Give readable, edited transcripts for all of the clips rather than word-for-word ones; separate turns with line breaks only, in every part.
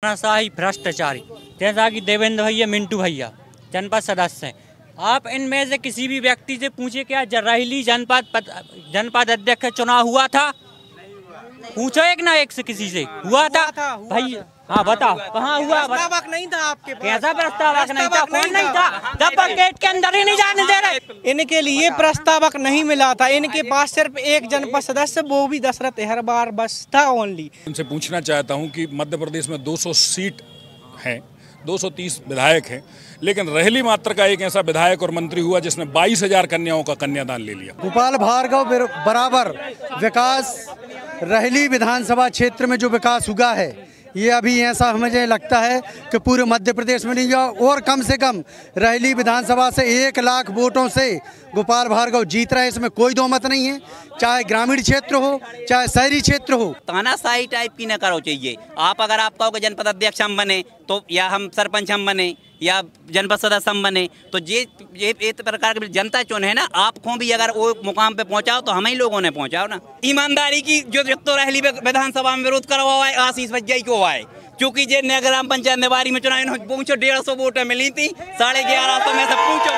तानाशाही भ्रष्टाचारी जैसा कि देवेंद्र भैया, मिंटू भैया जनपद सदस्य हैं। आप इनमें से किसी भी व्यक्ति से पूछे क्या जरैली जनपद अध्यक्ष चुनाव हुआ था? पूछो एक ना एक से किसी से हुआ था भाई। हाँ बताओ कहाँ हुआ?
प्रस्तावक नहीं था आपके पास?
कैसा प्रस्तावक नहीं था? कौन नहीं था? जब गेट के अंदर ही नहीं जाने दे रहे।
इनके लिए प्रस्तावक नहीं मिला था। इनके पास सिर्फ एक जनपद सदस्य, वो भी दशरथ हर बार बस था ओनली।
इनसे पूछना चाहता हूं कि मध्य प्रदेश में 200 सीट हैं, 230 विधायक हैं, लेकिन रेहली मात्र का एक ऐसा विधायक और मंत्री हुआ जिसने 22,000 कन्याओं का कन्यादान ले लिया।
गोपाल भार्गव बराबर विकास रेहली विधानसभा क्षेत्र में जो विकास हुआ है, ये अभी ऐसा मुझे लगता है कि पूरे मध्य प्रदेश में नहीं हुआ। और कम से कम रेहली विधानसभा से 1 लाख वोटों से गोपाल भार्गव जीत रहे, इसमें कोई दो मत नहीं है। चाहे ग्रामीण क्षेत्र हो चाहे शहरी क्षेत्र हो।
तानाशाही टाइप की न करो चाहिए। आप अगर आप कहो कि जनपद अध्यक्ष हम बने तो, या हम सरपंच हम बने, या जनपद सदस्य हम बने, तो ये प्रकार की जनता चुने है ना। आपको भी अगर वो मुकाम पे पहुंचाओ तो हम ही लोगों ने पहुंचाओ ना। ईमानदारी की जो तो रेहली विधानसभा में विरोध करवा है आशीष भज्जाई को आए, क्योंकि जे ग्राम पंचायत नेवारी में चुनाव पूछो 150 वोटें मिली थी, 1150 में से पूछो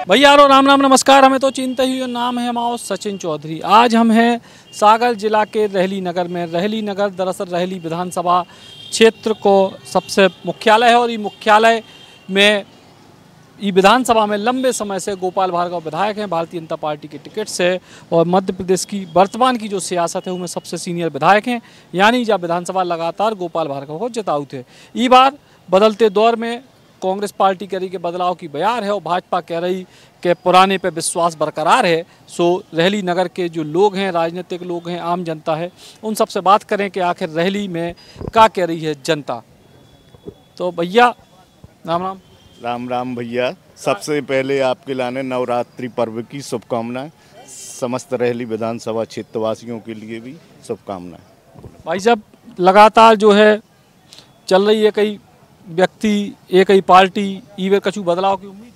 भैया। राम राम नमस्कार। हमें तो चिंता ही नाम है हमारा सचिन चौधरी। आज हम हैं सागर जिला के रेहली नगर में। रेहली नगर दरअसल रेहली विधानसभा क्षेत्र को सबसे मुख्यालय है, और ये मुख्यालय में ये विधानसभा में लंबे समय से गोपाल भार्गव विधायक हैं भारतीय जनता पार्टी के टिकट से, और मध्य प्रदेश की वर्तमान की जो सियासत है उसमें सबसे सीनियर विधायक हैं। यानी जब विधानसभा लगातार गोपाल भार्गव को जिताऊ थे। ये बार बदलते दौर में कांग्रेस पार्टी कह रही कि बदलाव की बयार है, और भाजपा कह रही कि पुराने पे विश्वास बरकरार है। सो रेहली नगर के जो लोग हैं, राजनीतिक लोग हैं, आम जनता है, उन सबसे बात करें कि आखिर रेहली में क्या कह रही है जनता। तो भैया राम राम।
राम राम भैया। सबसे पहले आपके लाने नवरात्रि पर्व की शुभकामनाएं। समस्त रेहली विधानसभा क्षेत्रवासियों के लिए भी शुभकामनाएं।
भाई साहब, लगातार जो है चल रही है कई व्यक्ति, एक ही पार्टी, ईवे कछु बदलाव की उम्मीद?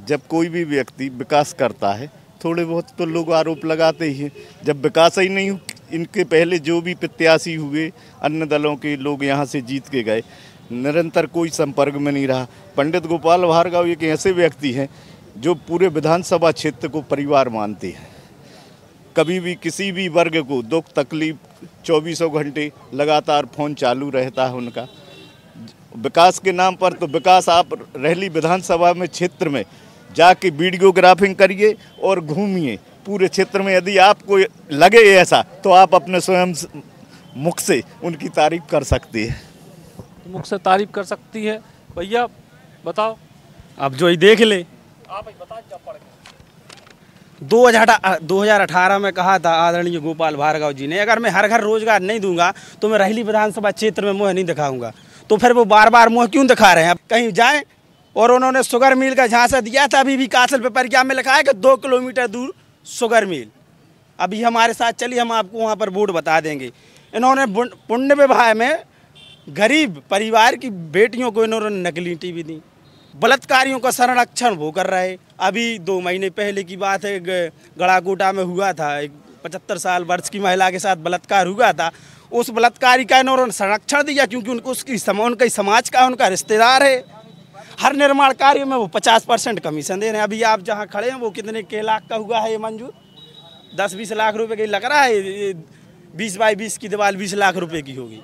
जब कोई भी व्यक्ति विकास करता है, थोड़े बहुत तो लोग आरोप लगाते ही हैं। जब विकास ही नहीं, इनके पहले जो भी प्रत्याशी हुए अन्य दलों के लोग यहाँ से जीत के गए, निरंतर कोई संपर्क में नहीं रहा। पंडित गोपाल भार्गव एक ऐसे व्यक्ति हैं जो पूरे विधानसभा क्षेत्र को परिवार मानते हैं। कभी भी किसी भी वर्ग को दुख तकलीफ 24 घंटे लगातार फ़ोन चालू रहता है उनका। विकास के नाम पर तो विकास, आप रेहली विधानसभा में क्षेत्र में जाके वीडियोग्राफिंग करिए और घूमिए पूरे क्षेत्र में। यदि आपको लगे ऐसा तो आप अपने स्वयं मुख से उनकी तारीफ कर सकती है।
मुख से तारीफ कर सकती है। भैया बताओ।
अब जो ही देख ले।
आप बता क्या पड़ गया।
2018 में कहा था आदरणीय गोपाल भार्गव जी ने, अगर मैं हर घर रोजगार नहीं दूंगा तो मैं रेहली विधानसभा क्षेत्र में मुँह नहीं दिखाऊंगा। तो फिर वो बार बार मुँह क्यों दिखा रहे हैं? अब कहीं जाएं। और उन्होंने शुगर मिल का झांसा दिया था। अभी भी कासल पेपर क्या में लिखा है कि 2 किलोमीटर दूर शुगर मिल। अभी हमारे साथ चलिए, हम आपको वहाँ पर बोर्ड बता देंगे। इन्होंने पुण्य विवाह में गरीब परिवार की बेटियों को इन्होंने नकली टीवी दी। बलात्कारियों का संरक्षण वो कर रहे। अभी 2 महीने पहले की बात है, गड़ाकोटा में हुआ था, एक 75 साल वर्ष की महिला के साथ बलात्कार हुआ था। उस बलात्कारी का इन्होंने संरक्षण दिया, क्योंकि उनको उनकी समाज का उनका रिश्तेदार है। हर निर्माण कार्य में वो 50% कमीशन दे रहे हैं। अभी आप जहाँ खड़े हैं वो कितने के लाख का हुआ है ये मंजूर? 10-20 लाख रुपए की लग रहा है। 20 बाई 20 की दीवार 20 लाख रुपए की होगी।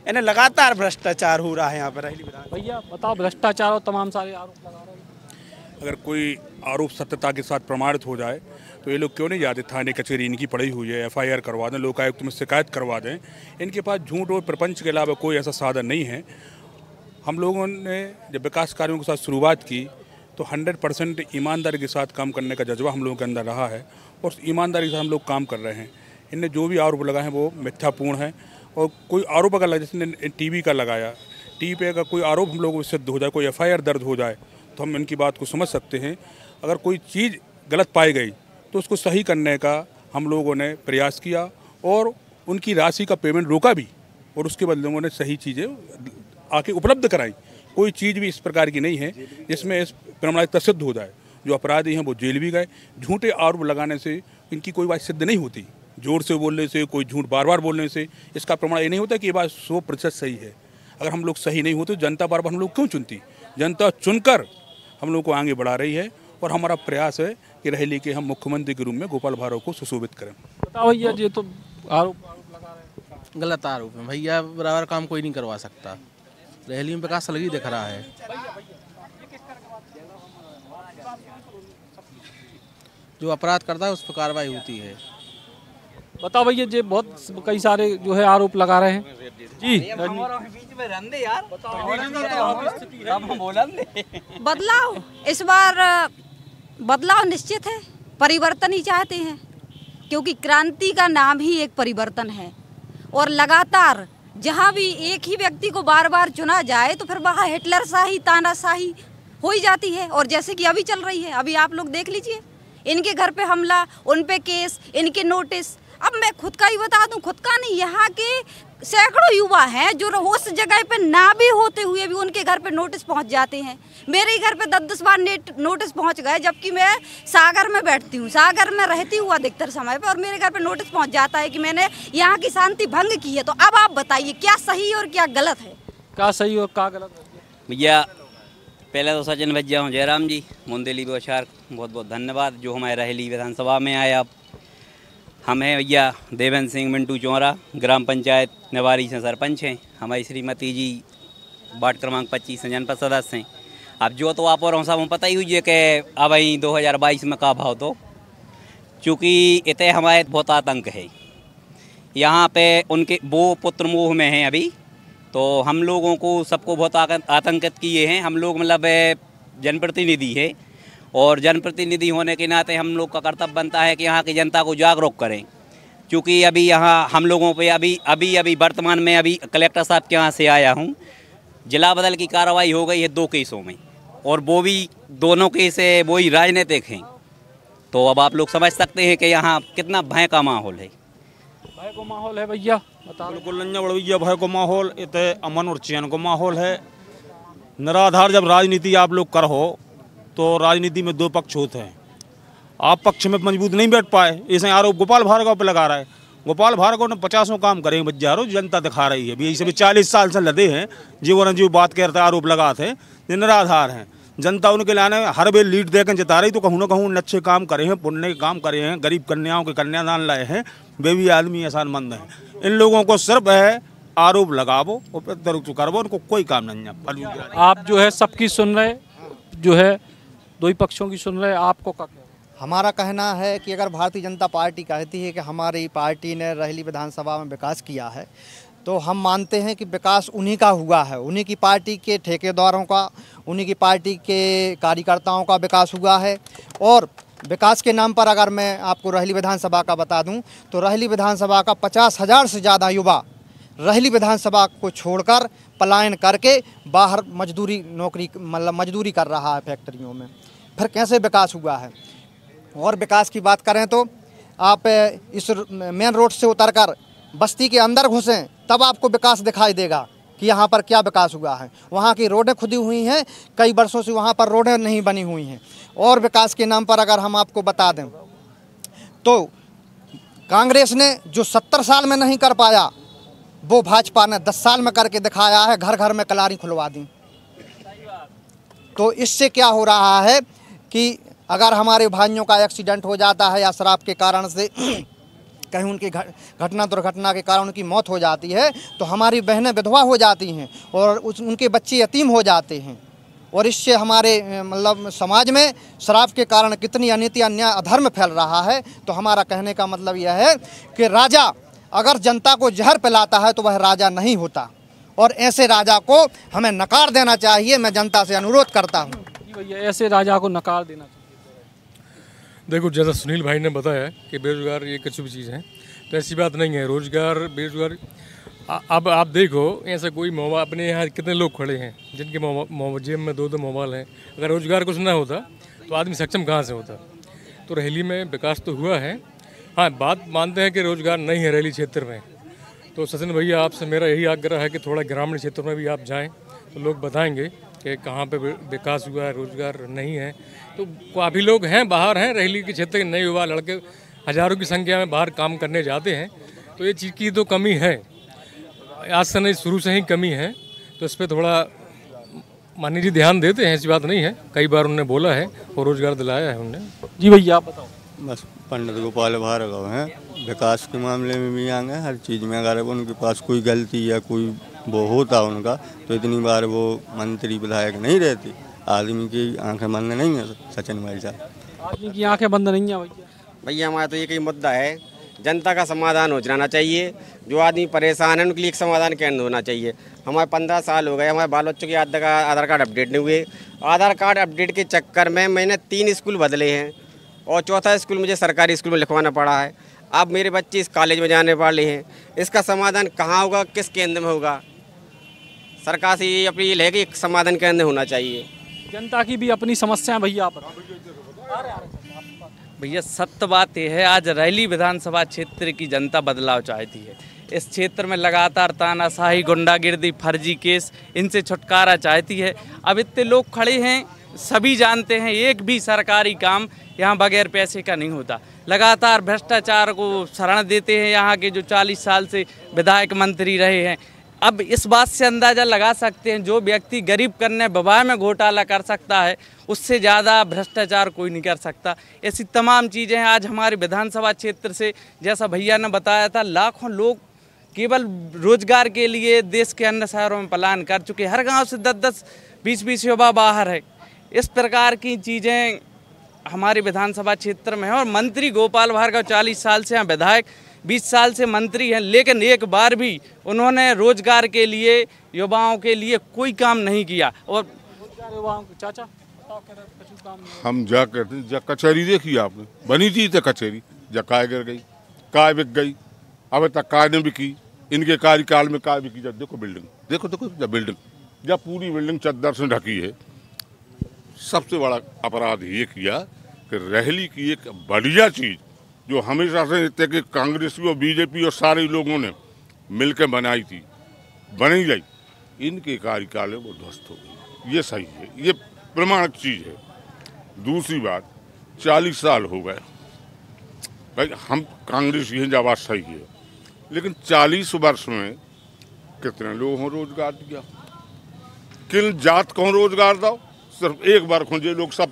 इन्हें लगातार भ्रष्टाचार हो रहा है यहाँ पर।
भैया बताओ, भ्रष्टाचार और तमाम सारे आरोप लगा रहे हैं।
अगर कोई आरोप सत्यता के साथ प्रमाणित हो जाए तो ये लोग क्यों नहीं जाते थाने कचहरी? इनकी पड़ी हुई है, FIR करवा दें, लोकायुक्त में शिकायत करवा दें। इनके पास झूठ और प्रपंच के अलावा कोई ऐसा साधन नहीं है। हम लोगों ने जब विकास कार्यों के साथ शुरुआत की तो 100% ईमानदारी के साथ काम करने का जज्बा हम लोगों के अंदर रहा है, और ईमानदारी से हम लोग काम कर रहे हैं। इनने जो भी आरोप लगाए हैं वो मिथ्यापूर्ण है। और कोई आरोप अगर लगा, जैसे टीवी का लगाया, टीवी पे अगर कोई आरोप हम लोगों को सिद्ध हो जाए, कोई FIR दर्ज हो जाए, तो हम इनकी बात को समझ सकते हैं। अगर कोई चीज़ गलत पाई गई तो उसको सही करने का हम लोगों ने प्रयास किया, और उनकी राशि का पेमेंट रोका भी, और उसके बदले उन्होंने सही चीज़ें आके उपलब्ध कराई। कोई चीज़ भी इस प्रकार की नहीं है जिसमें इस प्रमाणिकता सिद्ध हो जाए। जो अपराधी हैं वो जेल भी गए। झूठे आरोप लगाने से इनकी कोई बात सिद्ध नहीं होती। जोर से बोलने से, कोई झूठ बार बार बोलने से इसका प्रमाण ये नहीं होता कि ये बात 100% सही है। अगर हम लोग सही नहीं होते तो जनता बार बार हम लोग क्यों चुनती? जनता चुनकर हम लोग को आगे बढ़ा रही है और हमारा प्रयास है कि रहेली के हम मुख्यमंत्री के रूप में गोपाल भार्गव को सुशोभित करें।
बताओ भैया, ये तो आरोप लगा रहे हैं।
गलत आरोप है भैया, बराबर काम कोई नहीं करवा सकता। रहेली में विकास अलग ही दिख रहा है। जो अपराध करता है उस पर कार्रवाई होती है।
बताओ भैया, ये बहुत कई सारे जो है आरोप लगा रहे हैं जी।
बदलाव, इस बार बदलाव निश्चित है, परिवर्तन ही चाहते हैं क्योंकि क्रांति का नाम ही एक परिवर्तन है। और लगातार जहाँ भी एक ही व्यक्ति को बार बार चुना जाए तो फिर वहाँ हिटलर शाही, तानाशाही हो ही जाती है। और जैसे कि अभी चल रही है, अभी आप लोग देख लीजिए, इनके घर पे हमला, उन पे केस, इनके नोटिस। अब मैं खुद का ही बता दूं, खुद का नहीं, यहाँ के सैकड़ों युवा हैं जो उस जगह पे ना भी होते हुए भी उनके घर पे नोटिस पहुंच जाते हैं। मेरे ही घर पे 10-10 बार नोटिस पहुंच गए, जबकि मैं सागर में बैठती हूँ, सागर में रहती हूँ अधिकतर समय पे, और मेरे घर पे नोटिस पहुंच जाता है कि मैंने यहाँ की शांति भंग की है। तो अब आप बताइए क्या सही और क्या गलत है?
क्या सही और क्या गलत है
भैया? पहले तो सचिन भैया हूँ जयराम जी मुंदेली बोछार, बहुत बहुत धन्यवाद जो हमारे रहेली विधानसभा में आए। आप हम हैं भैया देवेंद्र सिंह मिंटू चौरा, ग्राम पंचायत नेवारी से सरपंच हैं। हमारी श्रीमती जी वार्ड क्रमांक 25 से जनपद सदस्य हैं। अब जो तो आप और हम सब पता ही हुई है कि अब 2022 में का भाव तो चूँकि इतने हमारे बहुत आतंक है यहाँ पे, उनके वो पुत्र मोह में हैं अभी, तो हम लोगों को सबको बहुत आतंकित किए हैं। हम लोग मतलब जनप्रतिनिधि है और जनप्रतिनिधि होने के नाते हम लोग का कर्तव्य बनता है कि यहाँ की जनता को जागरूक करें। क्योंकि अभी यहाँ हम लोगों पे अभी वर्तमान में अभी कलेक्टर साहब के यहाँ से आया हूँ, जिला बदल की कार्रवाई हो गई है 2 केसों में, और वो भी दोनों केस वही राजनीतिक हैं। तो अब आप लोग समझ सकते हैं कि यहाँ कितना भय का माहौल है।
भय को माहौल है भैया, बता।
बिल्कुल नंजा बड़भैया, भय को माहौल, इतने अमन और चैन को माहौल है। निराधार जब राजनीति आप लोग कर हो तो राजनीति में 2 पक्ष होते हैं। आप पक्ष में मजबूत नहीं बैठ पाए, ऐसे आरोप गोपाल भार्गव पे लगा रहा है। गोपाल भार्गव ने 50 काम करेंगे बच्चारों, जनता दिखा रही है। यही सभी 40 साल से लदे हैं, जीवन जीव बात करते आरोप लगाते हैं, निराधार हैं। जनता उनके लाने हर बेर लीड देकर जिता रही, तो कहूँ ना कहूँ अच्छे काम करे हैं, पुण्य के काम करे हैं, गरीब कन्याओं के कन्यादान लाए हैं, वे भी आदमी एहसानमंद हैं। इन लोगों को सिर्फ है आरोप लगावो और करवो, उनको कोई काम नहीं है।
आप जो है सबकी सुन रहे, जो है 2 ही पक्षों की सुन रहे, आपको क्या कहना है?
हमारा कहना है कि अगर भारतीय जनता पार्टी कहती है कि हमारी पार्टी ने रहेली विधानसभा में विकास किया है, तो हम मानते हैं कि विकास उन्हीं का हुआ है, उन्हीं की पार्टी के ठेकेदारों का, उन्हीं की पार्टी के कार्यकर्ताओं का विकास हुआ है। और विकास के नाम पर अगर मैं आपको रहेली विधानसभा का बता दूं तो रहेली विधानसभा का 50,000 से ज़्यादा युवा रहेली विधानसभा को छोड़कर पलायन करके बाहर मजदूरी कर रहा है फैक्ट्रियों में। फिर कैसे विकास हुआ है? और विकास की बात करें तो आप इस मेन रोड से उतरकर बस्ती के अंदर घुसें तब आपको विकास दिखाई देगा कि यहाँ पर क्या विकास हुआ है। वहाँ की रोडें खुदी हुई हैं, कई वर्षों से वहाँ पर रोडें नहीं बनी हुई हैं। और विकास के नाम पर अगर हम आपको बता दें तो कांग्रेस ने जो 70 साल में नहीं कर पाया वो भाजपा ने 10 साल में करके दिखाया है, घर घर में कलारी खुलवा दी। तो इससे क्या हो रहा है कि अगर हमारे भाइयों का एक्सीडेंट हो जाता है या शराब के कारण से कहीं उनकी दुर्घटना के कारण उनकी मौत हो जाती है, तो हमारी बहनें विधवा हो जाती हैं और उनके बच्चे यतीम हो जाते हैं। और इससे हमारे मतलब समाज में शराब के कारण कितनी अनीति, अन्याय, अधर्म फैल रहा है। तो हमारा कहने का मतलब यह है कि राजा अगर जनता को जहर पिलाता है तो वह राजा नहीं होता, और ऐसे राजा को हमें नकार देना चाहिए। मैं जनता से अनुरोध करता हूँ
भैया, ऐसे राजा को नकार देना चाहिए।
देखो, जैसा सुनील भाई ने बताया कि बेरोजगार ये कुछ भी चीज़ है, तो ऐसी बात नहीं है। रोजगार बेरोजगार अब आप देखो, ऐसा कोई मोबाइल, अपने यहाँ कितने लोग खड़े हैं जिनके जेब में 2-2 मोबाइल हैं। अगर रोजगार कुछ ना होता तो आदमी सक्षम कहाँ से होता? तो रहेली में विकास तो हुआ है। हाँ, बात मानते हैं कि रोजगार नहीं है रहेली क्षेत्र में। तो सचिन भैया, आपसे मेरा यही आग्रह है कि थोड़ा ग्रामीण क्षेत्र में भी आप जाएँ तो लोग बताएंगे कि कहाँ पे विकास हुआ है, रोजगार नहीं है। तो काफ़ी लोग हैं, बाहर हैं, रहेली के क्षेत्र के नए युवा लड़के हज़ारों की संख्या में बाहर काम करने जाते हैं, तो ये चीज़ की तो कमी है, आज से नहीं शुरू से ही कमी है। तो इस पर थोड़ा माननीय जी ध्यान देते हैं, ऐसी बात नहीं है, कई बार उन्होंने बोला है और रोजगार दिलाया है उन्होंने। जी भैया आप बताओ।
बस पंडित गोपाल भार्गव हैं, विकास के मामले में भी आएंगे, हर चीज़ में अगर उनके पास कोई गलती या कोई वो होता उनका तो इतनी बार वो मंत्री विधायक नहीं रहती। आदमी की आंखें बंद नहीं है सचिन भाई साहब,
आदमी की आंखें बंद नहीं है
भैया। हमारा तो ये कई मुद्दा है, जनता का समाधान हो जाना चाहिए। जो आदमी परेशान है उनके लिए एक समाधान केंद्र होना चाहिए। हमारे 15 साल हो गए, हमारे बाल बच्चों के आधार कार्ड अपडेट नहीं हुए। आधार कार्ड अपडेट के चक्कर में मैंने 3 स्कूल बदले हैं और चौथा स्कूल मुझे सरकारी स्कूल में लिखवाना पड़ा है। अब मेरे बच्चे इस कॉलेज में जाने वाले हैं, इसका समाधान कहाँ होगा, किस केंद्र में होगा? सरकार से ये अपील है कि एक समाधान केंद्र होना चाहिए।
जनता की भी अपनी समस्याएं भैया
भैया सत्य बात यह है, आज रैली विधानसभा क्षेत्र की जनता बदलाव चाहती है। इस क्षेत्र में लगातार तानाशाही, गुंडागिर्दी, फर्जी केस, इनसे छुटकारा चाहती है। अब इतने लोग खड़े हैं, सभी जानते हैं एक भी सरकारी काम यहाँ बगैर पैसे का नहीं होता। लगातार भ्रष्टाचार को शरण देते हैं यहाँ के जो 40 साल से विधायक मंत्री रहे हैं। अब इस बात से अंदाज़ा लगा सकते हैं, जो व्यक्ति गरीब करने विवाह में घोटाला कर सकता है, उससे ज़्यादा भ्रष्टाचार कोई नहीं कर सकता। ऐसी तमाम चीज़ें हैं। आज हमारे विधानसभा क्षेत्र से, जैसा भैया ने बताया था, लाखों लोग केवल रोजगार के लिए देश के अन्य शहरों में पलायन कर चुके हैं। हर गांव से 10-10, 20-20 युवा बाहर है। इस प्रकार की चीज़ें हमारे विधानसभा क्षेत्र में है। और मंत्री गोपाल भार्गव 40 साल से हैं विधायक, 20 साल से मंत्री हैं, लेकिन एक बार भी उन्होंने रोजगार के लिए, युवाओं के लिए कोई काम नहीं किया। और
चाचा
हम जा करते जा कचहरी देखी आपने, बनी थी तो कचहरी जा काय गिर गई, काय बिक गई, अब तक काय नहीं बिकी। इनके कार्यकाल में काय बिकी? जब देखो बिल्डिंग, देखो जब बिल्डिंग, जब पूरी बिल्डिंग चद्दर से ढकी है। सबसे बड़ा अपराध ये किया कि रहली की एक बढ़िया चीज़ जो हमेशा से कि कांग्रेस और बीजेपी और सारे लोगों ने मिलकर बनाई थी, बनी गई, इनके कार्यकाल में वो ध्वस्त हो गई। ये सही है, ये प्रमाणिक चीज़ है। दूसरी बात, 40 साल हो गए भाई, हम कांग्रेस ये जब बात सही है, लेकिन 40 वर्ष में कितने लोगों को रोजगार दिया? किन जात को रोजगार दो? सिर्फ एक बार खोजे लोग सब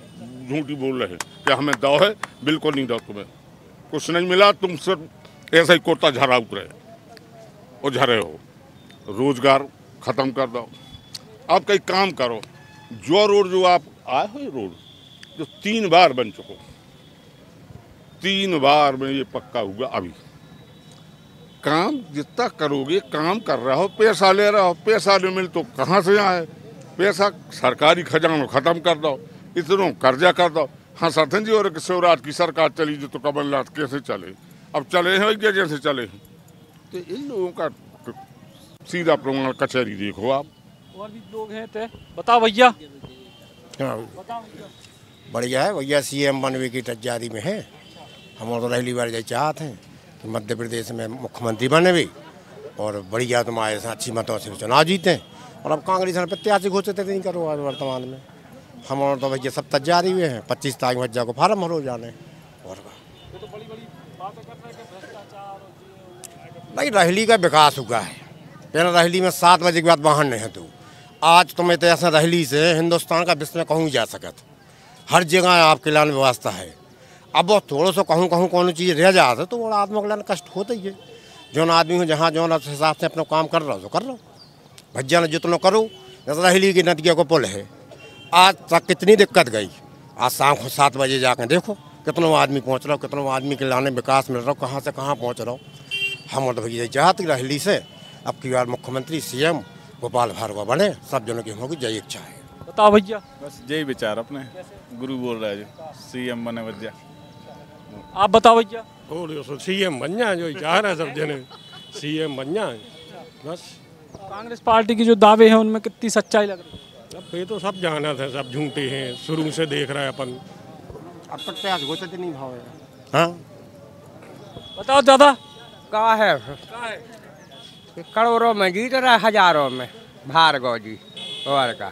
झूठी बोल रहे हैं कि हमें दो है, बिल्कुल नहीं दो, तुम्हें कुछ नहीं मिला, तुम सिर्फ ऐसा ही कोटा झरा उतरे और झरे हो। रोजगार खत्म कर दो। आप कई काम करो। जो रोड जो आप आए हो, रोड जो 3 बार बन चुको, 3 बार में ये पक्का हुआ। अभी काम जितना करोगे, काम कर रहे हो, पैसा ले रहे हो, पैसा नहीं मिल तो कहाँ से आए? पैसा सरकारी खजाना खत्म कर दो, इतनों कर्जा कर दो। हाँ सतन जी, और शिवराज की सरकार चली जो तो कमलनाथ कैसे चले? अब चले हैं वही जैसे चले हैं। तो इन लोगों का सीधा प्रमाण कचहरी देखो आप।
और भी लोग हैं ते बताओ भैया।
बढ़िया है भैया, CM बनने की तैयारी में है। हम तो पहली बार यही चाहते हैं कि मध्य प्रदेश में मुख्यमंत्री बने भी और बढ़िया तुम्हारे अच्छी मतों से चुनाव जीतें। और अब कांग्रेस ने प्रत्याशी घोषित नहीं करो आज वर्तमान में। हम तो भैया सब तैयारी हुए हैं, 25 तारीख बच्चा को फार्म भरो जाने। और नहीं, रहली का विकास हुआ है। पहले रहली में 7 बजे के बाद वाहन नहीं है, तो आज तुम्हें तो ऐसा रहली से हिंदुस्तान का विश्व में कहूँ जा सकत। हर जगह आपके लाने व्यवस्था है। अब वो थोड़ा सा कहूँ कौन चीज़ रह जाता तो बड़ा आदमी के लाने कष्ट होता ही है। जो आदमी हो जहाँ जो हिसाब से अपना काम कर रहा हो तो कर लो भैया ने जितना करो। जैसे रहली की नदिया को पुल है, आज तक कितनी दिक्कत गई। आज शाम को 7 बजे जाकर देखो कितना आदमी पहुँच रहा हो, कितना आदमी के लाने विकास मिल रहा हो, कहाँ से कहाँ पहुँच रहा हो। हम तो भैया चाहते रहली से अब की बार मुख्यमंत्री CM गोपाल भार्गव बने। सब जनों की होगी जय इच्छा है।
बताओ भैया।
बस यही विचार अपने गुरु बोल रहा है जो CM बने भैया।
आप बताओ भैया।
CM बन जाए, जो चाह रहे सब जने CM बन जाए बस।
कांग्रेस पार्टी की जो दावे हैं उनमें कितनी सच्चाई लग रही है?
अब ये तो सब जाना था, सब झूठे हैं, शुरू से देख रहे हैं अपन।
अब प्रत्याशी घोषित नहीं भाव है। हाँ
बताओ दादा।
कहाँ है? करोड़ों में जीत रहा, हजारों में भार्गव जी और का।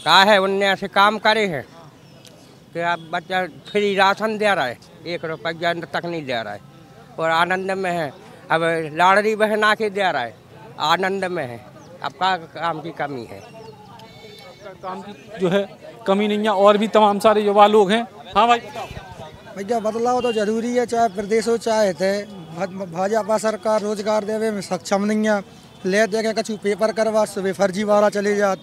कहा है उनने ऐसे काम करे हैं कि अब बच्चा फ्री राशन दे रहा है, 1 रुपया तक नहीं दे रहा है और आनंद में है। अब लाड़ली बहन आके दे रहा है, आनंद में है। अब का काम की कमी है,
काम की जो है कमी नहीं है। और भी तमाम सारे युवा लोग हैं। हाँ भाई
भैया बदलाव तो जरूरी है, चाहे प्रदेश हो चाहे थे। भाजपा सरकार रोजगार देवे में सक्षम नहीं है। ले दे के कछु पेपर करवा सुबह फर्जी वाला चले जात।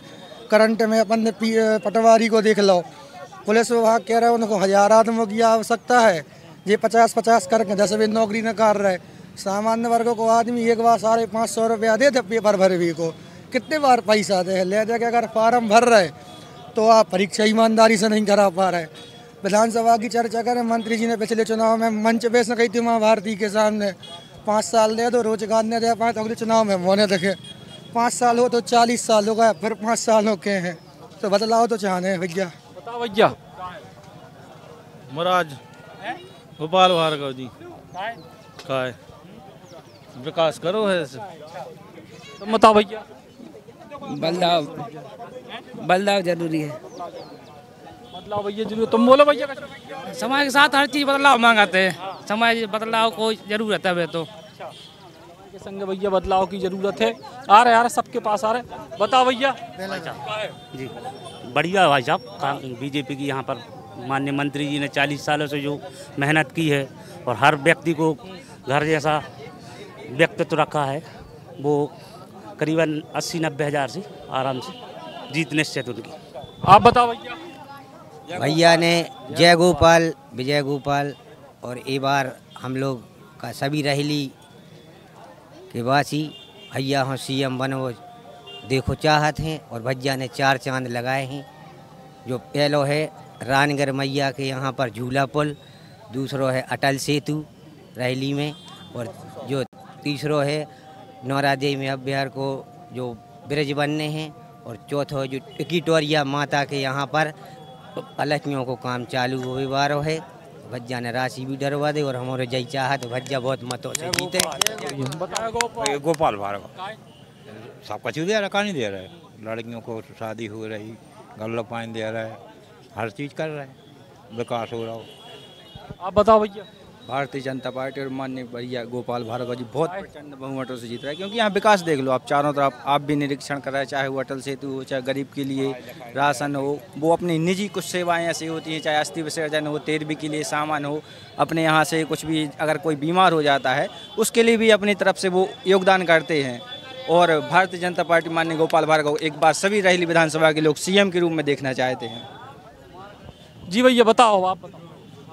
करंट में अपन पटवारी को देख लो, पुलिस विभाग कह रहे हैं उनको 1000 आदमियों की आवश्यकता है, ये 50-50 करके 10 भी नौकरी न कर रहे। सामान्य वर्ग को आदमी एक बार 550 रुपया दे दे पेपर भरवे को, कितने बार पैसा दे। ले दे के अगर फार्म भर रहे तो आप परीक्षा ईमानदारी से नहीं करा पा रहे। विधानसभा की चर्चा करें, मंत्री जी ने पिछले चुनाव में मंच पे से कही थी माँ भारती के सामने 5 साल दे दो, रोजगार नहीं दे पाए तो अगले चुनाव में मोने देखे। 5 साल हो तो 40 साल हो गए, फिर 5 साल हो के हैं, तो बदलाव तो चाहने हैं भैया।
बताओ भैया।
महाराज गोपाल भार्गव जी का है, विकास करो है।
तुम बताओ भैया।
बदलाव जरूरी है।
बदलाव भैया जरूर। तुम बोलो भैया।
समय के साथ हर चीज़ बदलाव मांगते हैं, समय बदलाव को जरूरत है। वे तो
के संग भैया बदलाव की जरूरत है। आ रहे सबके पास आ रहे। बताओ भैया।
जी बढ़िया भाई साहब, बीजेपी की यहाँ पर माननीय मंत्री जी ने 40 सालों से जो मेहनत की है और हर व्यक्ति को घर जैसा व्यक्तित्व रखा है, वो करीबन 80-90 हज़ार से आराम से जीत निश्चित उनकी।
आप बताओ भैया।
भैया ने जय गोपाल, विजय गोपाल, और ये बार हम लोग का सभी रहेली के वासी भैया हो CM बनो देखो चाहत हैं। और भैया ने 4 चांद लगाए हैं। जो पहलो है रानगर मैया के यहाँ पर झूला पुल, दूसरो है अटल सेतु रहेली में, और जो तीसरो है नौरादेवी में अब बिहार को जो ब्रिज बनने हैं, और चौथो जो टिकिटोरिया माता के यहाँ पर अलखियों को काम चालू हुए वारो है। भज्जा ने राशि भी डरवा दे और हमारे जय चाह तो भज्जा बहुत मतों से जीते।
गोपाल भार्गव सब कुछ दे रहा, नहीं दे रहा है। लड़कियों को शादी हो रही, गल्ला पानी दे रहा है, हर चीज़ कर रहा है, विकास हो रहा हो।
आप बताओ भैया।
भारतीय जनता पार्टी और माननीय भैया गोपाल भार्गव जी बहुत प्रचंड बहुमतों से जीत रहा है, क्योंकि यहाँ विकास देख लो आप चारों तरफ, आप भी निरीक्षण कर रहे हैं, चाहे वो अटल सेतु हो, चाहे गरीब के लिए राशन हो, वो अपनी निजी कुछ सेवाएं ऐसी होती हैं, चाहे अस्थि विसर्जन हो, तेरहवीं के लिए सामान हो, अपने यहाँ से कुछ भी अगर कोई बीमार हो जाता है उसके लिए भी अपनी तरफ से वो योगदान करते हैं। और भारतीय जनता पार्टी माननीय गोपाल भार्गव एक बार सभी रहेली विधानसभा के लोग CM के रूप में देखना चाहते हैं।
जी भैया बताओ। आप बताओ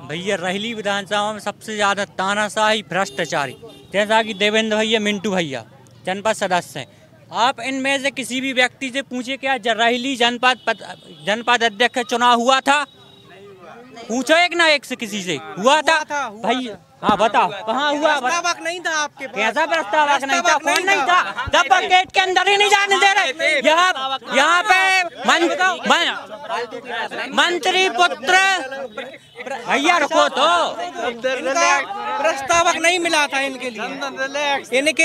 भैया। रहेली विधानसभा में सबसे ज़्यादा तानाशाही भ्रष्टाचारी, जैसा कि देवेंद्र भैया, मिंटू भैया जनपद सदस्य हैं। आप इनमें से किसी भी व्यक्ति से पूछे क्या रहेली जनपद अध्यक्ष चुनाव हुआ था? पूछो एक ना एक से किसी से हुआ था भैया। हाँ बताओ कहाँ हुआ?
प्रस्तावक नहीं था आपके पास।
कैसा प्रस्तावक नहीं था? कौन नहीं था? जब गेट के अंदर ही नहीं जाने दे रहे। यहाँ पे मंत्री पुत्र भैया रुको तो,
प्रस्तावक नहीं मिला था इनके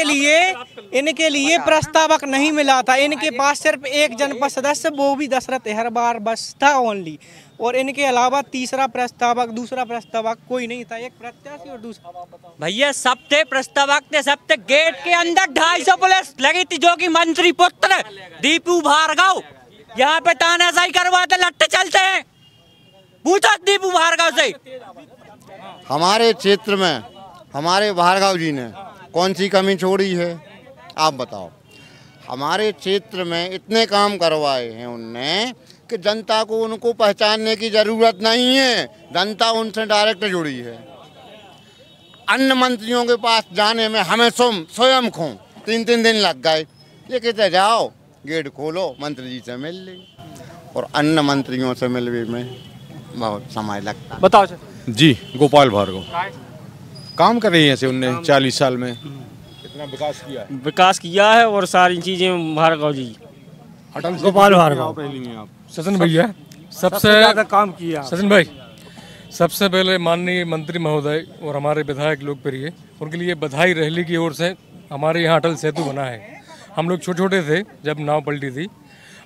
लिए प्रस्तावक नहीं मिला था। इनके पास सिर्फ एक जनपद सदस्य, वो भी दशरथ हर बार बस था ओनली, और इनके अलावा तीसरा प्रस्तावक, दूसरा प्रस्तावक कोई नहीं था। एक प्रत्याशी और दूसरा
भैया सब थे प्रस्तावक थे, सब थे। गेट के अंदर 250 पुलिस लगी थी, जो कि मंत्री पुत्र दीपू भार्गव यहाँ पे तानाशाही करवाते लट्टे चलते हैं। पूछो दीपू भार्गव से।
हमारे क्षेत्र में हमारे भार्गव जी ने कौन सी कमी छोड़ी है आप बताओ। हमारे क्षेत्र में इतने काम करवाए हैं उनने कि जनता को उनको पहचानने की ज़रूरत नहीं है, जनता उनसे डायरेक्ट जुड़ी है। अन्य मंत्रियों के पास जाने में हमें स्वयं 3 दिन लग गए। ये कहते जाओ गेट खोलो, मंत्री जी से मिल ली, और अन्य मंत्रियों से मिलने में बहुत समय लगता।
बताओ
जी। गोपाल भार्गव काम कर रही हैं उनने 40 साल में कितना विकास किया है और सारी चीज़ें भार्गव जी।
गोपाल भार्गव। सचिन भैया सबसे ज़्यादा काम किया। सचिन भाई सबसे पहले माननीय मंत्री महोदय और हमारे विधायक लोकप्रिय, उनके लिए बधाई रहेली की ओर से। हमारे यहाँ अटल सेतु बना है, हम लोग छोटे छोटे थे जब नाव पलटी थी।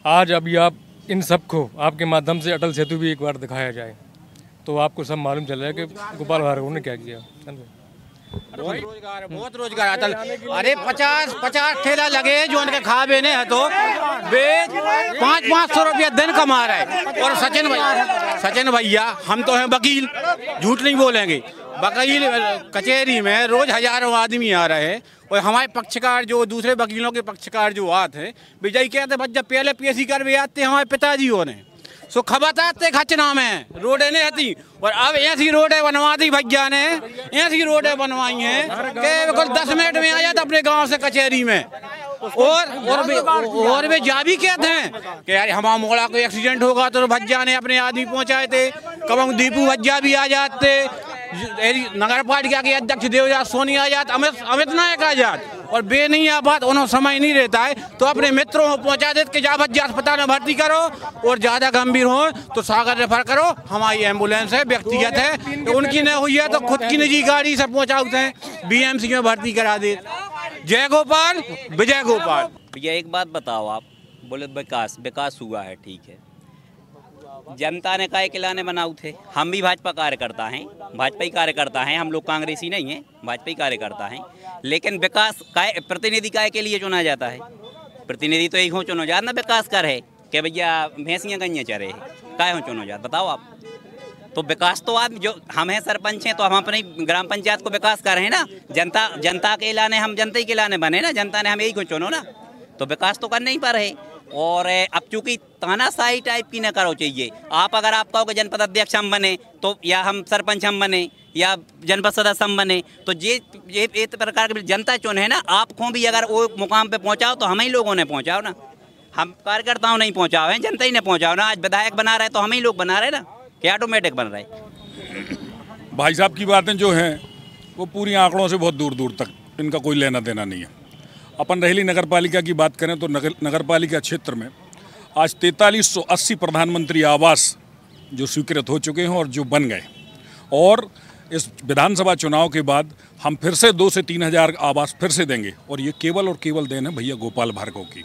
आज अभी आप इन सबको आपके माध्यम से अटल सेतु भी एक बार दिखाया जाए। तो आपको सब मालूम चल रहा है कि गोपाल भार्गव ने क्या किया।
बहुत रोजगार अटल। अरे 50 ठेला लगे जो उनके खा बेने है तो वे 500 रुपया दिन कमा रहे हैं। और सचिन भैया हम तो हैं वकील, झूठ नहीं बोलेंगे, वकील कचहरी में रोज हजारों आदमी आ रहे हैं और हमारे पक्षकार जो दूसरे वकीलों के पक्षकार जो आते हैं विजय कहते हैं जब पहले पीएससी कर भी आते हमारे पिताजी ने सो खबरते खचना में रोडें नहीं हती और अब ऐसी रोडें बनवा दी भैया ने, ऐसी रोडें बनवाई हैं कि बिल्कुल 10 मिनट में आ जाता अपने गांव से कचहरी में। और वे जा भी कहते हैं कि यार हमारा मोड़ा कोई एक्सीडेंट होगा तो भज्जा ने अपने आदमी पहुंचाए थे, कब दीपू भज्जा भी आ जाते, नगर पालिका के अध्यक्ष देवराज सोनी आ जात, अमित नायक आ जात, और बे नहीं आ पात, उन्होंने समय नहीं रहता है तो अपने मित्रों को पहुंचा देते कि जा भज्जा अस्पताल में भर्ती करो और ज़्यादा गंभीर हो तो सागर रेफर करो, हमारी एम्बुलेंस है व्यक्तिगत है, तो उनकी नहीं हुई है तो खुद की निजी गाड़ी से पहुँचाते हैं, बीएमसी में भर्ती करा देते। जय गोपाल, विजय गोपाल।
भैया एक बात बताओ, आप बोले विकास हुआ है, ठीक है, जनता ने काय किलाने बनाऊ थे, हम भी भाजपा कार्यकर्ता हैं, भाजपा ही कार्यकर्ता हैं, हम लोग कांग्रेसी नहीं हैं, भाजपा ही कार्यकर्ता हैं, लेकिन विकास काय प्रतिनिधि काय के लिए चुना जाता है? प्रतिनिधि तो एक हो चुनो जात ना विकास कर है कि भैया भैंसियाँ गैया चरे है, काय हो चुनो जात बताओ आप। तो विकास तो आप जो हम हैं सरपंच हैं तो हम अपनी ग्राम पंचायत को विकास कर रहे हैं ना, जनता के लाने हम जनता ही के लाने बने ना, जनता ने हम यही को चुनो ना, तो विकास तो करने ही पर है। और अब चूंकि तानाशाही टाइप की न करो चाहिए, आप अगर आप कहो कि जनपद अध्यक्ष हम बने तो या हम सरपंच हम बने या जनपद सदस्य हम बने तो ये एक प्रकार की जनता चुने है ना, आपको भी अगर वो मुकाम पे पहुंचाओ तो हम ही लोगों ने पहुंचाओ ना, हम कार्यकर्ताओं नहीं पहुंचाओ हैं, जनता ही ने पहुंचाओ ना। आज विधायक बना रहे तो हम ही लोग बना रहे ना, क्या ऑटोमेटिक बन रहा है।
भाई साहब की बातें जो हैं वो पूरी आंकड़ों से बहुत दूर दूर तक इनका कोई लेना देना नहीं है। अपन रहेली नगर पालिका की बात करें तो नगर पालिका क्षेत्र में आज 4380 प्रधानमंत्री आवास जो स्वीकृत हो चुके हैं और जो बन गए, और इस विधानसभा चुनाव के बाद हम फिर से 2 से 3 हज़ार आवास फिर से देंगे, और ये केवल और केवल देन है भैया गोपाल भार्गव की।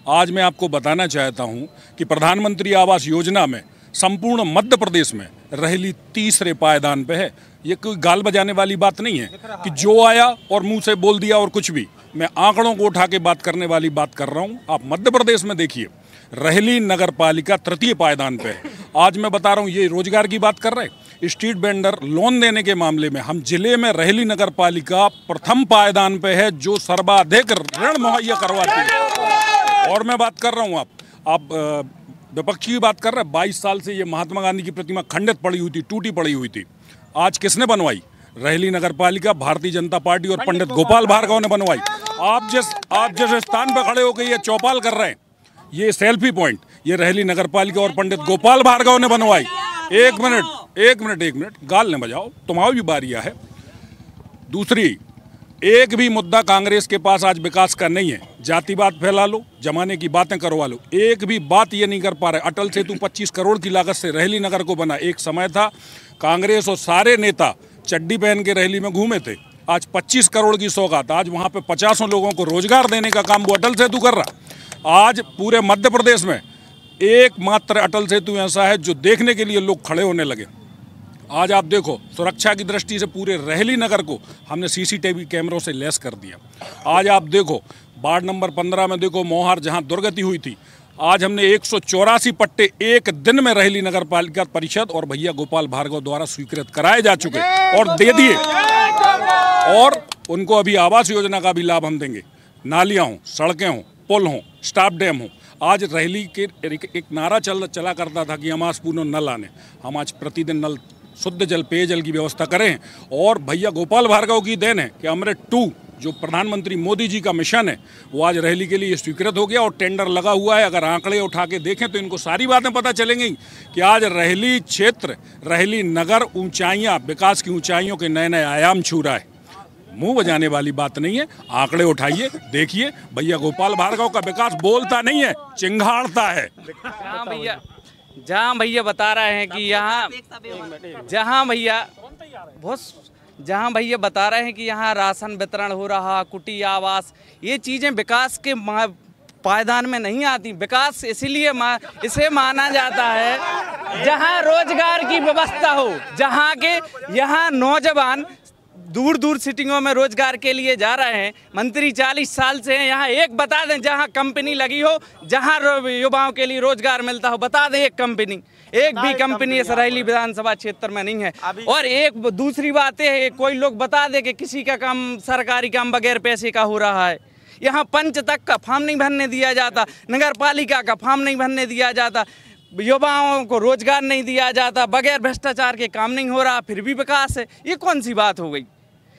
आज मैं आपको बताना चाहता हूँ कि प्रधानमंत्री आवास योजना में संपूर्ण मध्य प्रदेश में रहेली तीसरे पायदान पे है। ये कोई गाल बजाने वाली बात नहीं है कि जो आया और मुंह से बोल दिया और कुछ भी, मैं आंकड़ों को उठा के बात करने वाली बात कर रहा हूँ। आप मध्य प्रदेश में देखिए, रहेली नगर पालिका तृतीय पायदान पे है। आज मैं बता रहा हूँ, ये रोजगार की बात कर रहे हैं, स्ट्रीट वेंडर लोन देने के मामले में हम जिले में रहेली नगर पालिका प्रथम पायदान पे है जो सर्वाधिक ऋण मुहैया करवाती है। और मैं बात कर रहा हूँ, आप विपक्षी की बात कर रहे हैं, 22 साल से ये महात्मा गांधी की प्रतिमा खंडित पड़ी हुई थी, टूटी पड़ी हुई थी, आज किसने बनवाई? रहेली नगर पालिका भारतीय जनता पार्टी और पंडित गोपाल भार्गव ने बनवाई। आप जिस स्थान पर खड़े होकर ये चौपाल कर रहे हैं, ये सेल्फी पॉइंट, ये रहेली नगर पालिका और पंडित गोपाल भार्गव ने बनवाई। एक मिनट गाल न बजाओ, तुम्हारी भी बारियां है। दूसरी, एक भी मुद्दा कांग्रेस के पास आज विकास का नहीं है। जातिवाद फैला लो, जमाने की बातें करवा लो, एक भी बात ये नहीं कर पा रहे। अटल सेतु 25 करोड़ की लागत से रहेली नगर को बना। एक समय था कांग्रेस और सारे नेता चड्डी पहन के रहेली में घूमे थे, आज 25 करोड़ की सौगात, आज वहाँ पे 50 लोगों को रोजगार देने का काम वो अटल सेतु कर रहा। आज पूरे मध्य प्रदेश में एकमात्र अटल सेतु ऐसा है जो देखने के लिए लोग खड़े होने लगे। आज आप देखो, सुरक्षा की दृष्टि से पूरे रहेली नगर को हमने सीसीटीवी कैमरों से लैस कर दिया। आज आप देखो, वार्ड नंबर 15 में देखो मोहार जहां दुर्गति हुई थी, आज हमने 184 पट्टे एक दिन में रहेली नगर पालिका परिषद और भैया गोपाल भार्गव द्वारा स्वीकृत कराए जा चुके और दे दिए, और उनको अभी आवास योजना का भी लाभ हम देंगे। नालियाँ हों, सड़कें हों, पुल हों, स्टाफ डैम हों। आज रहेली के एक नारा चला करता था कि हम आज पूर्ण नल आने, हम आज प्रतिदिन नल शुद्ध जल पेयजल की व्यवस्था करें। और भैया गोपाल भार्गव की देन है कि अमृत 2 जो प्रधानमंत्री मोदी जी का मिशन है वो आज रहेली के लिए स्वीकृत हो गया और टेंडर लगा हुआ है। अगर आंकड़े उठा के देखें तो इनको सारी बातें पता चलेंगी कि आज रहेली क्षेत्र, रहेली नगर ऊंचाइयां, विकास की ऊंचाइयों के नए नए आयाम छू रहा है। मुंह बजाने वाली बात नहीं है, आंकड़े उठाइए, देखिए, भैया गोपाल भार्गव का विकास बोलता नहीं है, चिंगाड़ता है।
जहाँ भैया बता रहे हैं कि जहाँ भैया बता रहे हैं कि यहाँ राशन वितरण हो रहा, कुटी आवास, ये चीज़ें विकास के पायदान में नहीं आती। विकास इसीलिए इसे माना जाता है जहां रोजगार की व्यवस्था हो, जहां के यहाँ नौजवान दूर दूर सिटिंगों में रोजगार के लिए जा रहे हैं। मंत्री 40 साल से हैं यहाँ, एक बता दें जहाँ कंपनी लगी हो, जहाँ युवाओं के लिए रोजगार मिलता हो, बता दें एक कंपनी, एक भी कंपनी इस रहली विधानसभा क्षेत्र में नहीं है। और एक दूसरी बात है, कोई लोग बता दे कि किसी का काम, सरकारी काम बगैर पैसे का हो रहा है। यहाँ पंच तक का फॉर्म नहीं भरने दिया जाता, नगर पालिका का फॉर्म नहीं भरने दिया जाता, युवाओं को रोजगार नहीं दिया जाता, बगैर भ्रष्टाचार के काम नहीं हो रहा, फिर भी विकास है। ये कौन सी बात हो गई?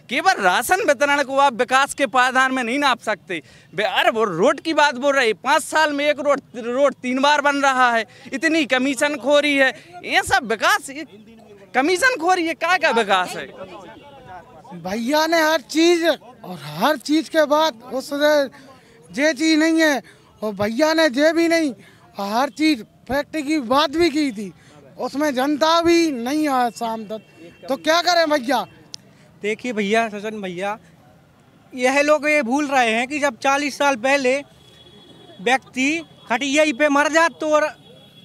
केवल राशन वितरण को आप विकास के पायदान में नहीं नाप सकते। अरे वो रोड की बात बोल रहे, 5 साल में एक रोड 3 बार बन रहा है। इतनी कमीशन खोरी है, ये सब विकास, कमीशन खोरी है, क्या विकास है?
भैया ने हर चीज और हर चीज के बाद उस ये चीज नहीं है, और भैया ने ये भी नहीं, हर चीज फैक्ट्री की बात भी की थी, उसमें जनता भी नहीं आया शाम तक। तो क्या करें भैया?
देखिए भैया, सचिन भैया, यह लोग ये भूल रहे हैं कि जब 40 साल पहले व्यक्ति खटिया पे मर जात तो और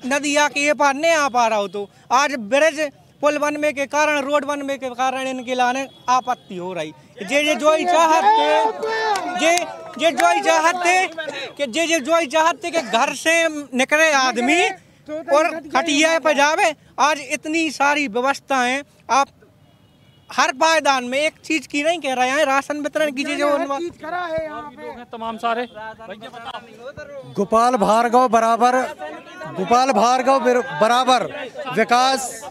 नदिया के ये पार नहीं आ पा रहा हो, तो आज ब्रिज पुल बनने के कारण, रोड बनने के कारण इनके लाने आपत्ति हो रही। जे जो ही चाहते कि घर से निकले आदमी और खटिया पे जावे। आज इतनी सारी व्यवस्थाएं, आप हर पायदान में एक चीज की नहीं कह रहे हैं, राशन वितरण की चीज
है तमाम सारे।
गोपाल भार्गव बराबर विकास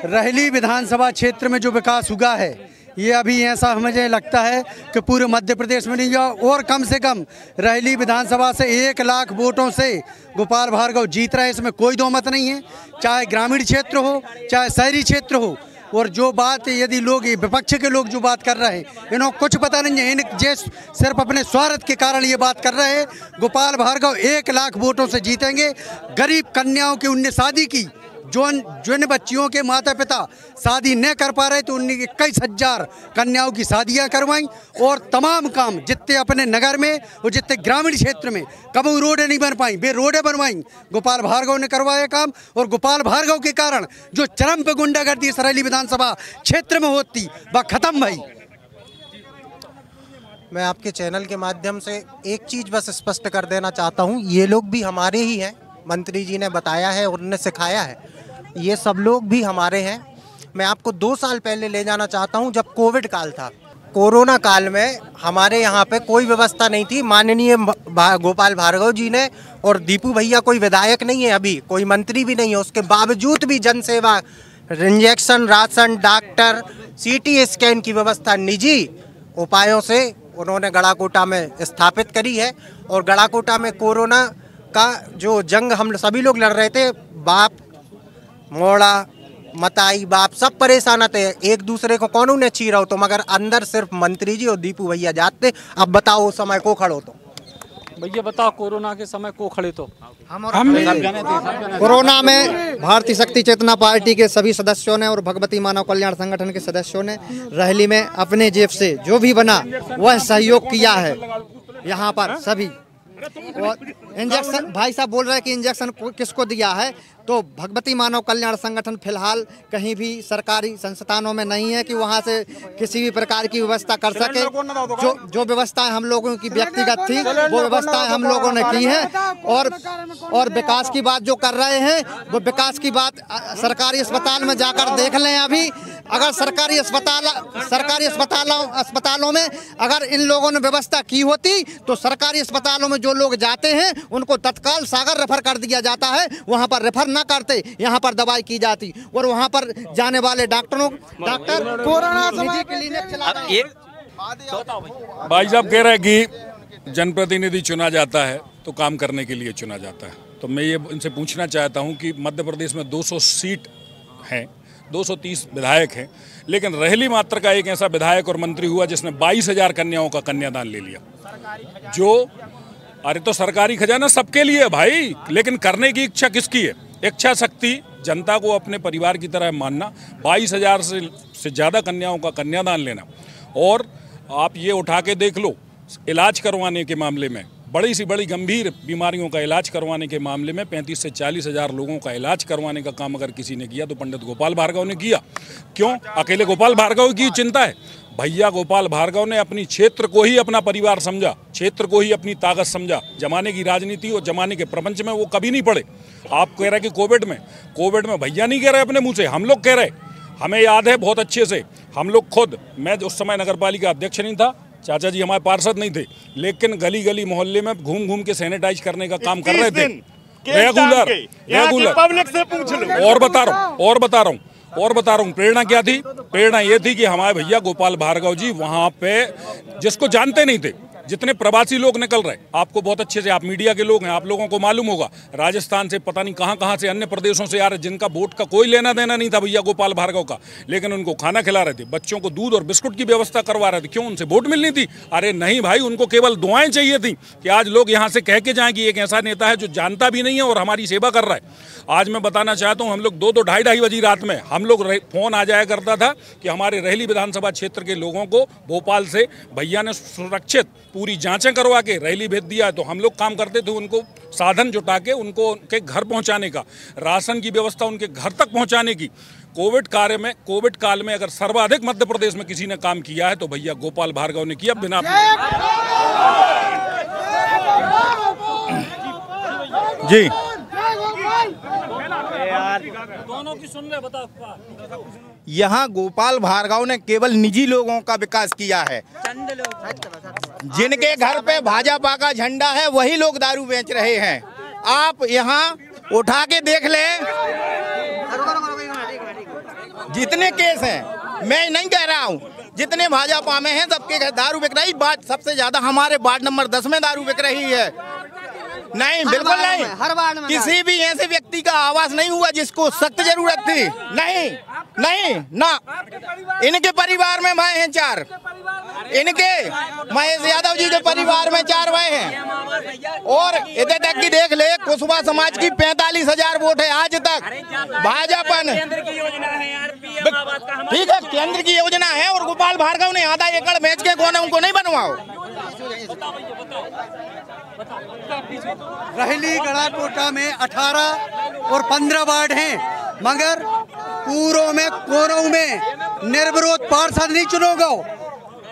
रहली विधानसभा क्षेत्र में जो विकास हुआ है, ये अभी ऐसा मुझे लगता है कि पूरे मध्य प्रदेश में नहीं हुआ। और कम से कम रहली विधानसभा से 1 लाख वोटों से गोपाल भार्गव जीत रहा है, इसमें कोई दो मत नहीं है, चाहे ग्रामीण क्षेत्र हो चाहे शहरी क्षेत्र हो। और जो बात यदि लोग, विपक्ष के लोग जो बात कर रहे हैं, इन्हों कुछ पता नहीं है, इन जे सिर्फ अपने स्वार्थ के कारण ये बात कर रहे हैं। गोपाल भार्गव 1 लाख वोटों से जीतेंगे। गरीब कन्याओं की उनने शादी की, जिन बच्चियों के माता पिता शादी न कर पा रहे तो उन्हें 21,000 कन्याओं की शादियां करवाई। और तमाम काम जितने अपने नगर में और जितने ग्रामीण क्षेत्र में कभी रोडें नहीं बन पाई, वे रोडें बनवाई, गोपाल भार्गव ने करवाया काम। और गोपाल भार्गव के कारण जो चरम पे गुंडागर्दी रहली विधानसभा क्षेत्र में होती, वह खत्म भाई।
मैं आपके चैनल के माध्यम से एक चीज़ बस स्पष्ट कर देना चाहता हूँ, ये लोग भी हमारे ही हैं, मंत्री जी ने बताया है और उन्होंने सिखाया है, ये सब लोग भी हमारे हैं। मैं आपको 2 साल पहले ले जाना चाहता हूं, जब कोविड काल था। कोरोना काल में हमारे यहाँ पे कोई व्यवस्था नहीं थी। माननीय गोपाल भार्गव जी ने, और दीपू भैया कोई विधायक नहीं है, अभी कोई मंत्री भी नहीं है, उसके बावजूद भी जनसेवा, injection, ration, doctor, CT scan की व्यवस्था निजी उपायों से उन्होंने गड़ाकोटा में स्थापित करी है। और गड़ाकोटा में कोरोना का जो जंग हम सभी लोग लड़ रहे थे, बाप मोड़ा मताई बाप सब परेशान थे, एक दूसरे को कौन ने चीरा हो, तो मगर अंदर सिर्फ मंत्री जी और दीपू भैया जाते। अब बताओ उस समय को खड़ो, तो
भैया बताओ कोरोना के समय को खड़े तो
हम कोरोना में भारतीय शक्ति चेतना पार्टी के सभी सदस्यों ने और भगवती मानव कल्याण संगठन के सदस्यों ने रहली में अपने जेब से जो भी बना वह सहयोग किया है। यहाँ पर सभी, और इंजेक्शन, भाई साहब बोल रहे हैं कि इंजेक्शन किसको दिया है, तो भगवती मानव कल्याण संगठन फिलहाल कहीं भी सरकारी संस्थानों में नहीं है कि वहां से किसी भी प्रकार की व्यवस्था कर सके। जो व्यवस्थाएं हम लोगों की व्यक्तिगत थी वो व्यवस्थाएं हम लोगों ने की हैं। और विकास की बात जो कर रहे हैं, वो विकास की बात सरकारी अस्पताल में जाकर देख लें। अभी अगर सरकारी अस्पतालों में अगर इन लोगों ने व्यवस्था की होती तो सरकारी अस्पतालों में जो लोग जाते हैं उनको तत्काल सागर रेफर कर दिया जाता है, वहां पर रेफर ना करते, यहाँ पर दवाई की जाती। और वहाँ पर जाने वाले डॉक्टर कोरोना क्लिनिक चलाते।
भाई साहब कह रहे हैं कि जनप्रतिनिधि चुना जाता है तो काम करने के लिए चुना जाता है, तो मैं ये इनसे पूछना चाहता हूँ कि मध्य प्रदेश में 200 सीट हैं, 230 विधायक हैं, लेकिन रहली मात्र का एक ऐसा विधायक और मंत्री हुआ जिसने 22,000 कन्याओं का कन्यादान ले लिया। जो अरे तो सरकारी खजाना सबके लिए है भाई, लेकिन करने की इच्छा किसकी है? इच्छा शक्ति जनता को अपने परिवार की तरह मानना, 22,000 से ज़्यादा कन्याओं का कन्यादान लेना। और आप ये उठा के देख लो, इलाज करवाने के मामले में बड़ी सी बड़ी गंभीर बीमारियों का इलाज करवाने के मामले में 35 से 40 हज़ार लोगों का इलाज करवाने का काम अगर किसी ने किया तो पंडित गोपाल भार्गव ने किया। क्यों अकेले गोपाल भार्गव की चिंता है? भैया गोपाल भार्गव ने अपनी क्षेत्र को ही अपना परिवार समझा, क्षेत्र को ही अपनी ताकत समझा। जमाने की राजनीति और जमाने के प्रपंच में वो कभी नहीं पड़े। आप कह रहे कि कोविड में भैया नहीं कह रहे अपने मुंह से, हम लोग कह रहे। हमें याद है बहुत अच्छे से, हम लोग खुद, मैं उस समय नगर पालिका अध्यक्ष नहीं था, चाचा जी हमारे पार्षद नहीं थे, लेकिन गली गली मोहल्ले में घूम घूम के सैनिटाइज करने का काम कर रहे थे रेगुलर।
पब्लिक से पूछ लो।
और बता रहा हूँ प्रेरणा क्या थी? प्रेरणा ये थी कि हमारे भैया गोपाल भार्गव जी वहाँ पे जिसको जानते नहीं थे, जितने प्रवासी लोग निकल रहे, आपको बहुत अच्छे से, आप मीडिया के लोग हैं, आप लोगों को मालूम होगा, राजस्थान से पता नहीं कहाँ से अन्य प्रदेशों से आ रहे, जिनका वोट का कोई लेना देना नहीं था भैया गोपाल भार्गव का, लेकिन उनको खाना खिला रहे थे, बच्चों को दूध और बिस्कुट की व्यवस्था करवा रहे थे। क्यों? उनसे वोट मिलनी थी? अरे नहीं भाई, उनको केवल दुआएं चाहिए थी कि आज लोग यहाँ से कह के जाएं कि एक ऐसा नेता है जो जानता भी नहीं है और हमारी सेवा कर रहा है। आज मैं बताना चाहता हूँ, हम लोग 2-2 ढाई बजे रात में हम लोग फोन आ जाया करता था कि हमारे रहली विधानसभा क्षेत्र के लोगों को भोपाल से भैया ने सुरक्षित पूरी जांचें करवा के रैली भेज दिया है। तो हम लोग काम करते थे उनको साधन जुटा के उनको उनके घर पहुंचाने का, राशन की व्यवस्था उनके घर तक पहुंचाने की। कोविड काल में अगर सर्वाधिक मध्य प्रदेश में किसी ने काम किया है तो भैया गोपाल भार्गव ने किया। बिना
जी
दोनों की सुन ले, बताओ।
यहाँ गोपाल भार्गव ने केवल निजी लोगों का विकास किया है। जिनके घर पे भाजपा का झंडा है वही लोग दारू बेच रहे हैं। आप यहाँ उठा के देख ले, जितने केस हैं, मैं नहीं कह रहा हूँ, जितने भाजपा में हैं सबके घर दारू बिक रही। सबसे ज्यादा हमारे वार्ड नंबर 10 में दारू बिक रही है। नहीं, बिल्कुल नहीं।
हर वार्ड में
किसी भी ऐसे व्यक्ति का आवास नहीं हुआ जिसको सख्त जरूरत थी। नहीं ना। इनके परिवार में भाई हैं 4, इनके महेश यादव जी के परिवार में 4 भाई हैं। और इधर तक की देख ले, कुशवाहा समाज की 45,000 वोट है आज तक भाजपा ने। ठीक है, केंद्र की योजना है और गोपाल भार्गव ने आधा एकड़ बेच के कौन उनको नहीं बनवाओ।
रहली गढ़ाकोटा में 18 और 15 वार्ड हैं, मगर पूरों में कोरों में निर्विरोध पार्षद नहीं चुनोगे।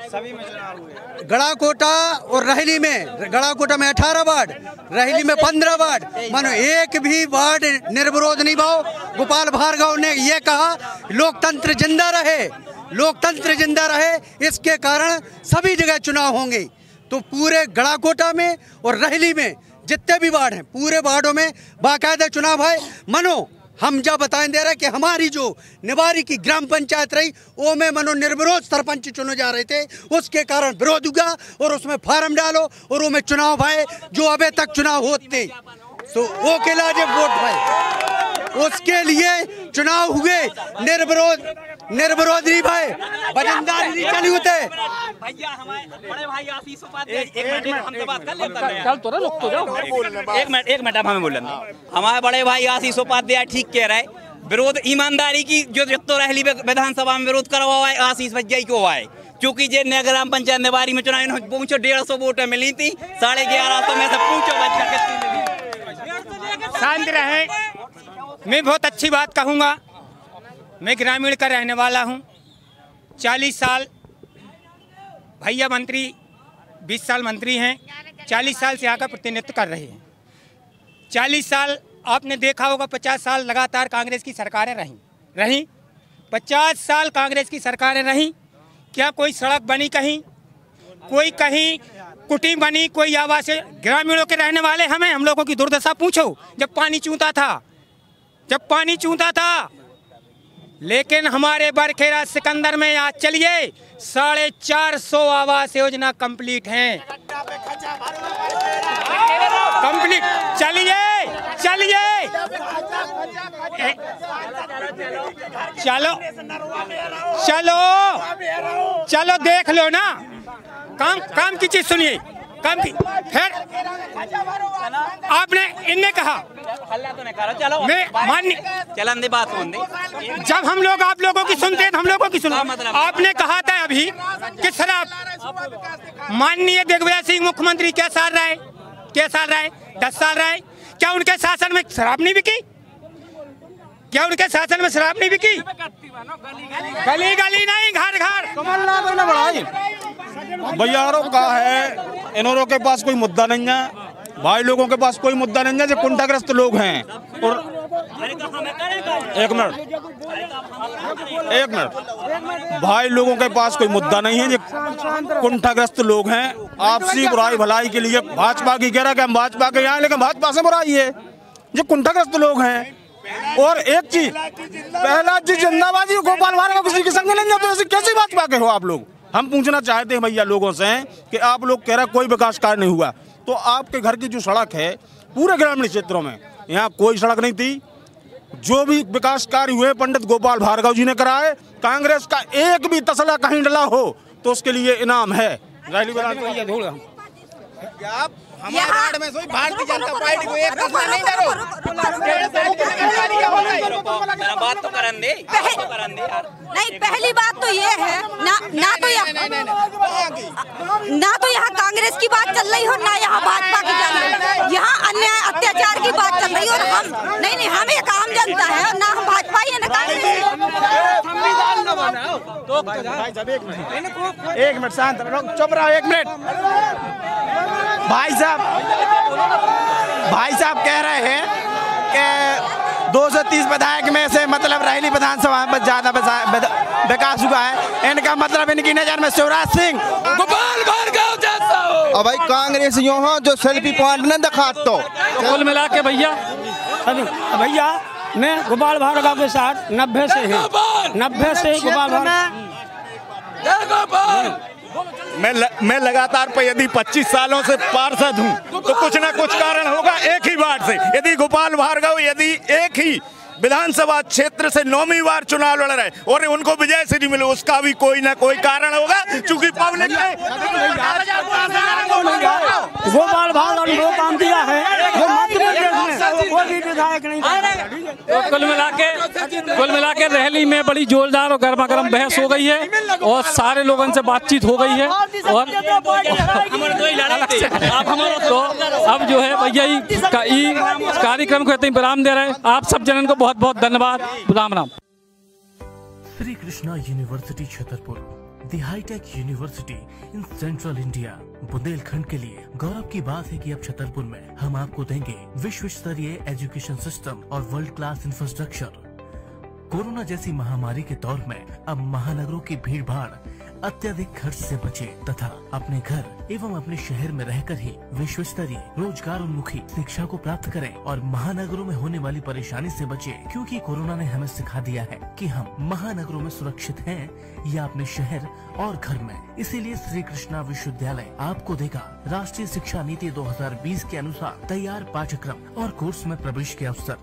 सभी में चुनाव हुए। गढ़ाकोटा और रहली में, गढ़ाकोटा में 18 वार्ड, रहली में 15 वार्ड, मानो एक भी वार्ड निर्विरोध नहीं भाव। गोपाल भार्गव ने ये कहा लोकतंत्र जिंदा रहे, लोकतंत्र जिंदा रहे, इसके कारण सभी जगह चुनाव होंगे। तो पूरे गढ़ाकोटा में और रहली में जितने भी वार्ड हैं, पूरे वार्डों में बाकायदा चुनाव है। मनो हम जब बताएं दे रहे कि हमारी जो निवारी की ग्राम पंचायत रही वो में मनो निर्विरोध सरपंच चुने जा रहे थे, उसके कारण विरोध हुआ और उसमें फार्म डालो और वो में चुनाव भाई जो अभी तक चुनाव होते तो वो के लाजे वोट भाई, उसके लिए चुनाव हुए। निर्विरोध नहीं भाई, वजनदारी नहीं चली होते।
भैया हमारे बड़े भाई आशीष उपाध्याय, एक मिनट हमसे बात कर लेते हैं।
चल तो रे, रुक तो जाओ।
एक मिनट अब हमें बोलना। हमारे बड़े भाई आशीष उपाध्याय ठीक कह रहे, विरोध ईमानदारी की जो तो रहली विधानसभा में विरोध करवा हुआ है आशीष भैया ही को हुआ है, क्योंकि जे ग्राम पंचायत निवारी में चुनाव पूछो 150 वोट मिली थी, 1150 में से पूछो बच्चा कितनी मिली।
शांत रहे। मैं बहुत अच्छी बात कहूँगा, मैं ग्रामीण का रहने वाला हूँ। 40 साल भैया मंत्री, 20 साल मंत्री हैं, 40 साल से आकर प्रतिनिधित्व कर रहे हैं। 40 साल आपने देखा होगा, 50 साल लगातार कांग्रेस की सरकारें रहीं। 50 साल कांग्रेस की सरकारें रहीं, क्या कोई सड़क बनी कहीं, कोई कहीं कुटी बनी, कोई आवास? ग्रामीणों के रहने वाले हम लोगों की दुर्दशा पूछो जब पानी चूंता था। लेकिन हमारे बरखेड़ा सिकंदर में आज चलिए 450 आवास योजना कंप्लीट हैं। कंप्लीट चलो देख लो ना। काम की चीज सुनिए, काम की। फिर आपने इनने कहा
चलन बात
जब हम लोग आप लोगों की सुनते हैं तो हम लोगों की सुनो। आपने कहा था अभी कि शराब, माननीय दिग्विजय सिंह मुख्यमंत्री क्या सार रहे, क्या साल रहे, 10 साल रहे, क्या उनके शासन में शराब नहीं बिकी? क्या उनके शासन में शराब नहीं बिकी? गली गली नहीं, घर घर।
भैया का है, इन्होंने के पास कोई मुद्दा नहीं है, भाई लोगों के पास कोई मुद्दा नहीं है, जो कुंठाग्रस्त लोग हैं। और एक मिनट भाई लोगों के पास कोई मुद्दा नहीं है, जो कुंठाग्रस्त लोग हैं। आपसी बुराई भलाई के लिए भाजपा की कह रहा है कि हम भाजपा के यहाँ, लेकिन भाजपा से बुराई है, जो कुंठाग्रस्त लोग हैं। और एक चीज, पहला चीज जिंदाबाजी, गोपाल भार्गव किसी के संग नहीं जाते, ऐसी कैसी भाजपा के हो आप लोग? हम पूछना चाहते हैं भैया लोगों से कि आप लोग कह रहे कोई विकास कार्य नहीं हुआ, तो आपके घर की जो सड़क है पूरे ग्रामीण क्षेत्रों में, यहाँ कोई सड़क नहीं थी। जो भी विकास कार्य हुए पंडित गोपाल भार्गव जी ने कराए। कांग्रेस का एक भी तसला कहीं डला हो तो उसके लिए इनाम है।
हमारे वार्ड में सोई भारतीय जनता पार्टी को एक तसला नहीं डरो।
बात तो करन दे,
नहीं, पहली बात तो ये है ना तो यहाँ कांग्रेस की बात चल रही हो, ना यहाँ भाजपा की चल रही। यहाँ अन्याय अत्याचार की बात चल रही है, और हम नहीं, हम एक आम जनता है, और ना हम भाजपा ही है ना कांग्रेस।
एक मिनट शांत रहो, चुप रहो, एक मिनट।
भाई साहब कह रहे हैं कि 230 विधायक में से मतलब रहेली विधानसभा में ज्यादा विकास हुआ है। इनका मतलब इनकी नजर में शिवराज सिंह गोपाल भार्गव जैसा हो।
और भाई कांग्रेसियों हो जो सेल्फी पॉइंट न दिखा, तो
कुल मिला के भैया मैं गोपाल भार्गव के साथ 90 से गोपाल भार्गव।
मैं लगातार यदि 25 सालों से पार्षद हूं तो कुछ ना कुछ कारण होगा एक ही वार्ड से। यदि गोपाल भार्गव यदि एक ही विधानसभा क्षेत्र से 9वीं बार चुनाव लड़ रहे और उनको विजय श्री मिले, उसका भी कोई ना कोई कारण होगा, क्योंकि पब्लिक ने
गोपाल भार्गव ने वो काम किया है जो मध्य प्रदेश में कोई भी विधायक नहीं। तो कुल मिला के रैली में बड़ी जोरदार और गर्मा गर्म बहस हो गई है और सारे लोगों से बातचीत हो गई है। और तो अब जो है भैया कार्यक्रम को इतने विराम दे रहे हैं। आप सब जनन को बहुत बहुत धन्यवाद। Ram Ram.
Shri Krishna university Chhatarpur, the high tech university in central India. Bundelkhand के लिए गौरव की बात है कि अब छतरपुर में हम आपको देंगे विश्व स्तरीय एजुकेशन सिस्टम और वर्ल्ड क्लास इंफ्रास्ट्रक्चर। कोरोना जैसी महामारी के दौर में अब महानगरों की भीड़ भाड़, अत्यधिक खर्च से बचे तथा अपने घर एवं अपने शहर में रहकर ही विश्व स्तरीय रोजगार उन्मुखी शिक्षा को प्राप्त करें और महानगरों में होने वाली परेशानी से बचे, क्योंकि कोरोना ने हमें सिखा दिया है कि हम महानगरों में सुरक्षित हैं या अपने शहर और घर में। इसीलिए श्री कृष्णा विश्वविद्यालय आपको देगा राष्ट्रीय शिक्षा नीति 2020 के अनुसार तैयार पाठ्यक्रम और कोर्स में प्रवेश के अवसर।